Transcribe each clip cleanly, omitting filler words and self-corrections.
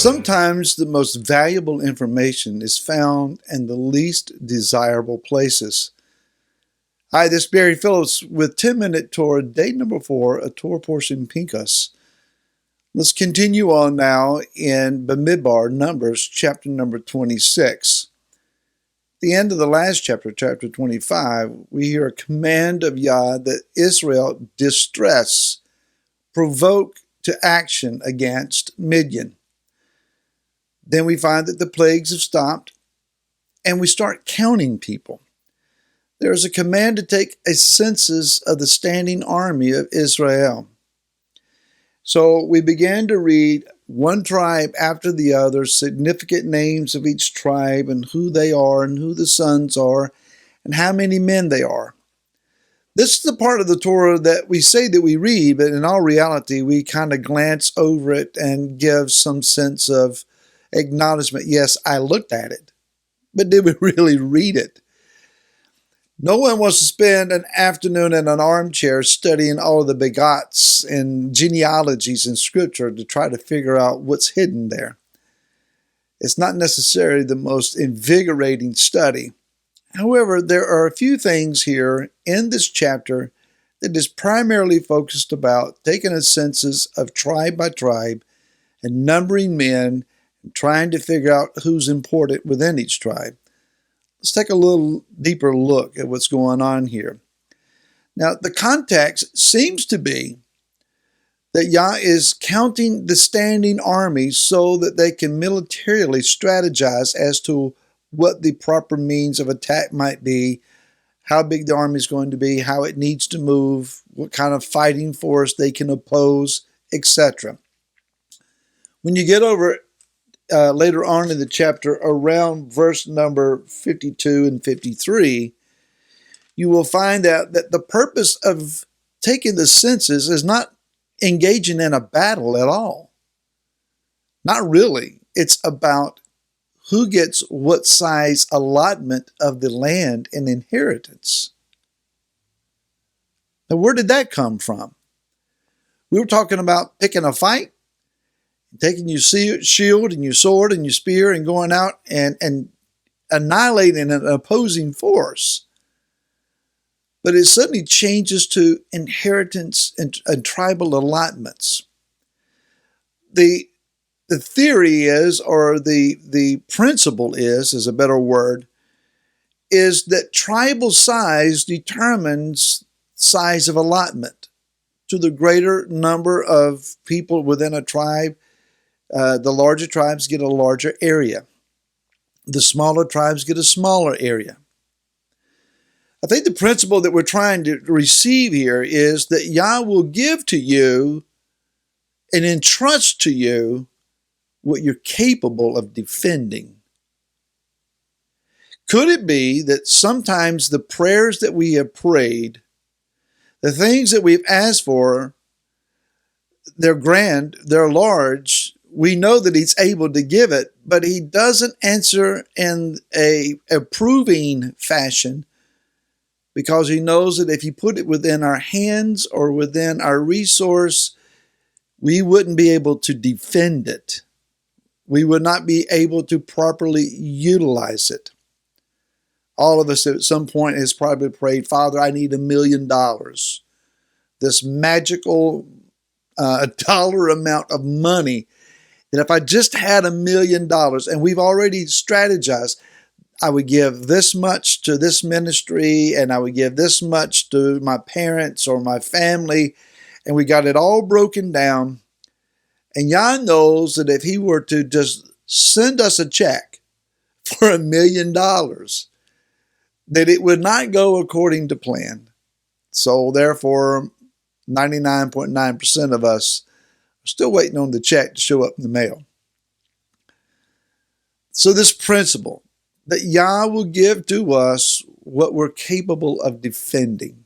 Sometimes the most valuable information is found in the least desirable places. Hi, this is Barry Phillips with 10-Minute Torah, day number 4, a Torah portion Pinchas. Let's continue on now in Bamidbar, Numbers, chapter number 26. At the end of the last chapter, chapter 25, we hear a command of Yah that Israel distress, provoke to action against Midian. Then we find that the plagues have stopped, and we start counting people. There is a command to take a census of the standing army of Israel. So we began to read one tribe after the other, significant names of each tribe and who they are and who the sons are and how many men they are. This is the part of the Torah that we say that we read, but in all reality, we kind of glance over it and give some sense of acknowledgement. Yes, I looked at it, but did we really read it? No one wants to spend an afternoon in an armchair studying all of the begots and genealogies in Scripture to try to figure out what's hidden there. It's not necessarily the most invigorating study. However, there are a few things here in this chapter that is primarily focused about taking a census of tribe by tribe and numbering men and trying to figure out who's important within each tribe. Let's take a little deeper look at what's going on here. Now, the context seems to be that Yah is counting the standing army so that they can militarily strategize as to what the proper means of attack might be, how big the army is going to be, how it needs to move, what kind of fighting force they can oppose, etc. When you get over later on in the chapter, around verse number 52 and 53, you will find out that the purpose of taking the census is not engaging in a battle at all. Not really. It's about who gets what size allotment of the land and inheritance. Now, where did that come from? We were talking about picking a fight, taking your shield and your sword and your spear and going out and annihilating an opposing force. But it suddenly changes to inheritance and tribal allotments. The theory is, or the principle is a better word, is that tribal size determines size of allotment. To the greater number of people within a tribe, the larger tribes get a larger area. The smaller tribes get a smaller area. I think the principle that we're trying to receive here is that Yah will give to you and entrust to you what you're capable of defending. Could it be that sometimes the prayers that we have prayed, the things that we've asked for, they're grand, they're large, we know that He's able to give it, but He doesn't answer in a approving fashion because He knows that if He put it within our hands or within our resource, we wouldn't be able to defend it. We would not be able to properly utilize it. All of us at some point has probably prayed, Father, I need $1 million. This magical dollar amount of money that if I just had $1 million, and we've already strategized, I would give this much to this ministry, and I would give this much to my parents or my family, and we got it all broken down. And Yah knows that if He were to just send us a check for $1 million, that it would not go according to plan. So therefore, 99.9% of us are still waiting on the check to show up in the mail. So this principle that Yah will give to us what we're capable of defending.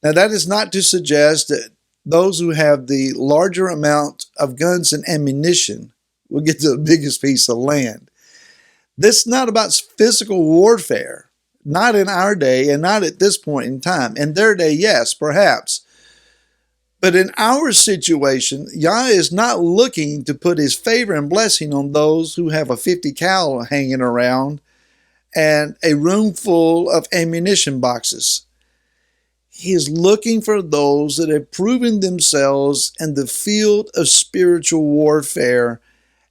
Now that is not to suggest that those who have the larger amount of guns and ammunition will get the biggest piece of land. This is not about physical warfare, not in our day and not at this point in time. In their day, yes, perhaps. But in our situation, Yah is not looking to put his favor and blessing on those who have a 50 cal hanging around and a room full of ammunition boxes. He is looking for those that have proven themselves in the field of spiritual warfare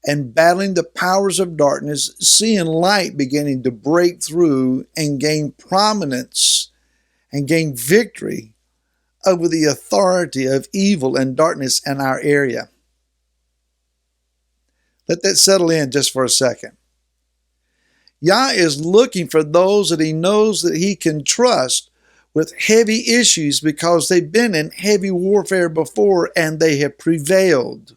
and battling the powers of darkness, seeing light beginning to break through and gain prominence and gain victory over the authority of evil and darkness in our area. Let that settle in just for a second. Yah is looking for those that he knows that he can trust with heavy issues because they've been in heavy warfare before and they have prevailed.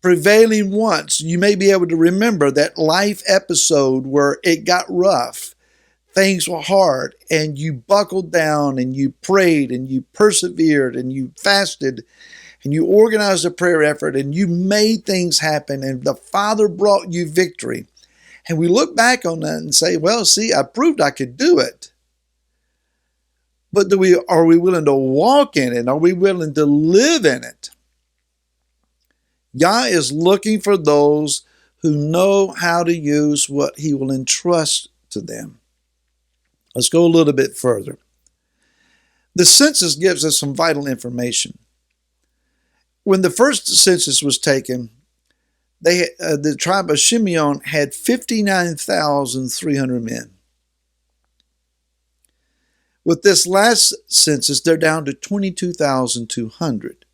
Prevailing once, you may be able to remember that life episode where it got rough. Things were hard and you buckled down and you prayed and you persevered and you fasted and you organized a prayer effort and you made things happen and the Father brought you victory. And we look back on that and say, well, see, I proved I could do it. But are we willing to walk in it? Are we willing to live in it? Yah is looking for those who know how to use what he will entrust to them. Let's go a little bit further. The census gives us some vital information. When the first census was taken, the tribe of Shimeon had 59,300 men. With this last census, they're down to 22,200.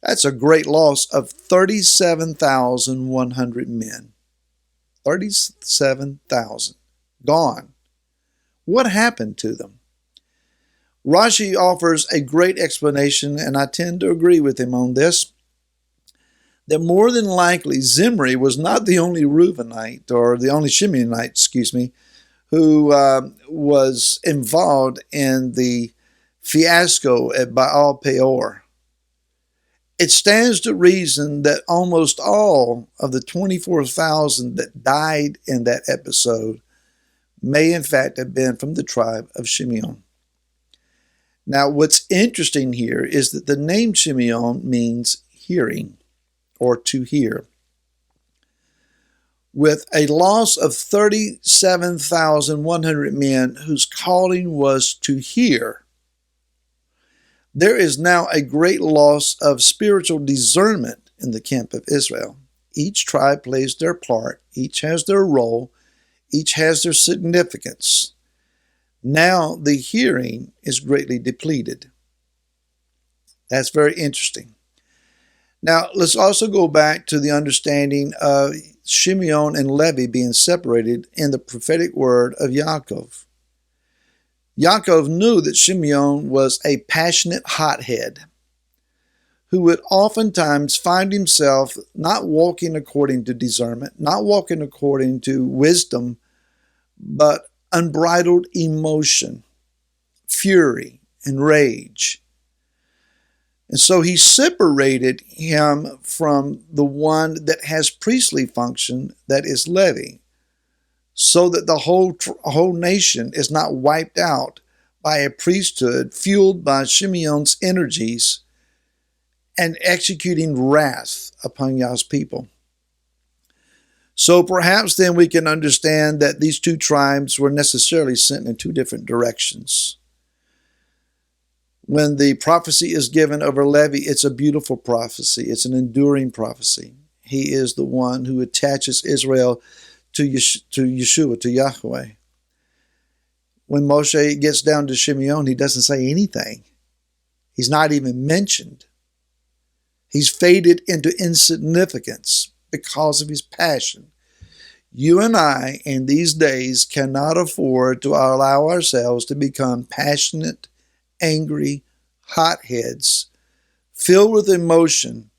That's a great loss of 37,100 men. 37,000 gone. What happened to them? Rashi offers a great explanation, and I tend to agree with him on this, that more than likely Zimri was not the only Reubenite, or the only Shimeonite, who was involved in the fiasco at Baal Peor. It stands to reason that almost all of the 24,000 that died in that episode may in fact have been from the tribe of Shimeon. Now, what's interesting here is that the name Shimeon means hearing or to hear. With a loss of 37,100 men whose calling was to hear, there is now a great loss of spiritual discernment in the camp of Israel. Each tribe plays their part, each has their role, each has their significance. Now the hearing is greatly depleted. That's very interesting. Now let's also go back to the understanding of Shimeon and Levi being separated in the prophetic word of Yaakov. Yaakov knew that Shimeon was a passionate hothead who would oftentimes find himself not walking according to discernment, not walking according to wisdom, but unbridled emotion, fury, and rage. And so he separated him from the one that has priestly function, that is Levi, so that the whole nation is not wiped out by a priesthood fueled by Shimeon's energies and executing wrath upon Yah's people. So perhaps then we can understand that these two tribes were necessarily sent in two different directions. When the prophecy is given over Levi, it's a beautiful prophecy. It's an enduring prophecy. He is the one who attaches Israel to Yeshua, to Yahweh. When Moshe gets down to Shimeon, he doesn't say anything. He's not even mentioned. He's faded into insignificance because of his passion. You and I, in these days, cannot afford to allow ourselves to become passionate, angry hotheads, filled with emotion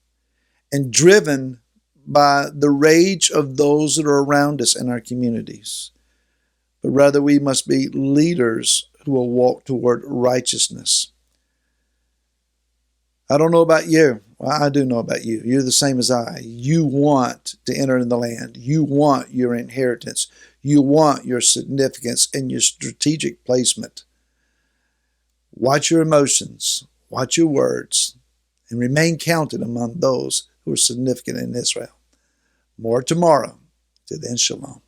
and driven by the rage of those that are around us in our communities. But rather, we must be leaders who will walk toward righteousness. I don't know about you. Well, I do know about you. You're the same as I. You want to enter in the land. You want your inheritance. You want your significance and your strategic placement. Watch your emotions. Watch your words and remain counted among those who are significant in Israel. More tomorrow. Till then, shalom.